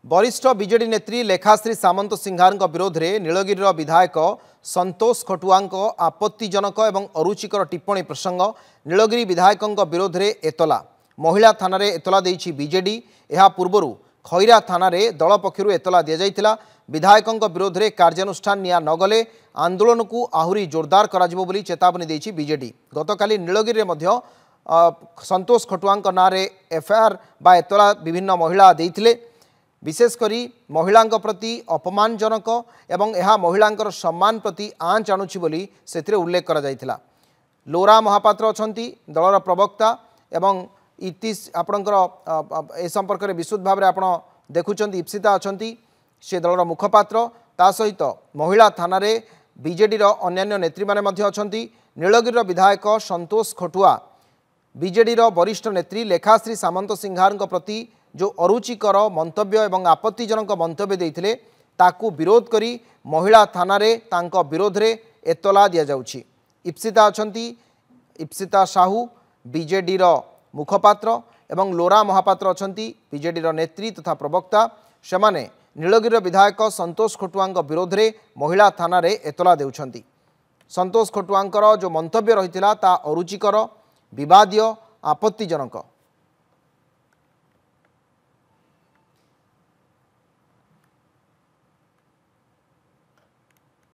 वरिष्ठ बीजेडी नेत्री लेखाश्री सामंत सिंहार विरोध में नीलगिरी विधायक संतोष खटुआ आपत्तिजनक और अरुचिकर टिप्पणी प्रसंग नीलगिरी विधायक विरोध में एतला महिला थाना एतला देछि बीजेडी। यह पूर्व खैरा थाना दल पक्षर एतला दि जाइथिला। विधायक विरोध में कार्यानुष्ठान निया नगले आंदोलन को आहुरी जोरदार करा चेतावनी देछि बीजेडी। गतकाली नीलगिरी में संतोष खटुआ ना एफआईआर बा एतला विभिन्न महिला देइथिले। विशेषकर महिला प्रति अपमानजनक एवं यह महिला सम्मान प्रति आँच आणुछि बोली से उल्लेख करा जाइथिला। लोरा महापात्र अछंती दलर प्रवक्ता एवं इतिश आपणकर ए संपर्क में विशुद्ध भाव में आप देखुंट इप्सिता अछंती से दलर मुखपात्र ता सहित महिला थाना बीजेडी अन्यान्य नेत्री माने मध्य अछंती। नीलगिरी विधायक संतोष खटुआ बीजेडी वरिष्ठ नेत्री लेखाश्री सामंत सिंहार प्रति जो अरुचिकर मंतव्य एवं आपत्तिजनक मंतव्य देइथिले ताकू विरोध करी महिला थाना तांको विरोध रे एतला दिया जाउछि। इप्सिता अछंती इप्सिता साहू बीजेडी मुखपात्र एवं लोरा महापात्र अछंती बीजेडी नेत्री तथा प्रवक्ता सेमाने नीलगिरी विधायक संतोष खटुआ विरोध में महिला थाना एतला देउछंती। संतोष खटुआ जो मंतव्य रही ता अरुचिकर विवादीय आपत्तिजनक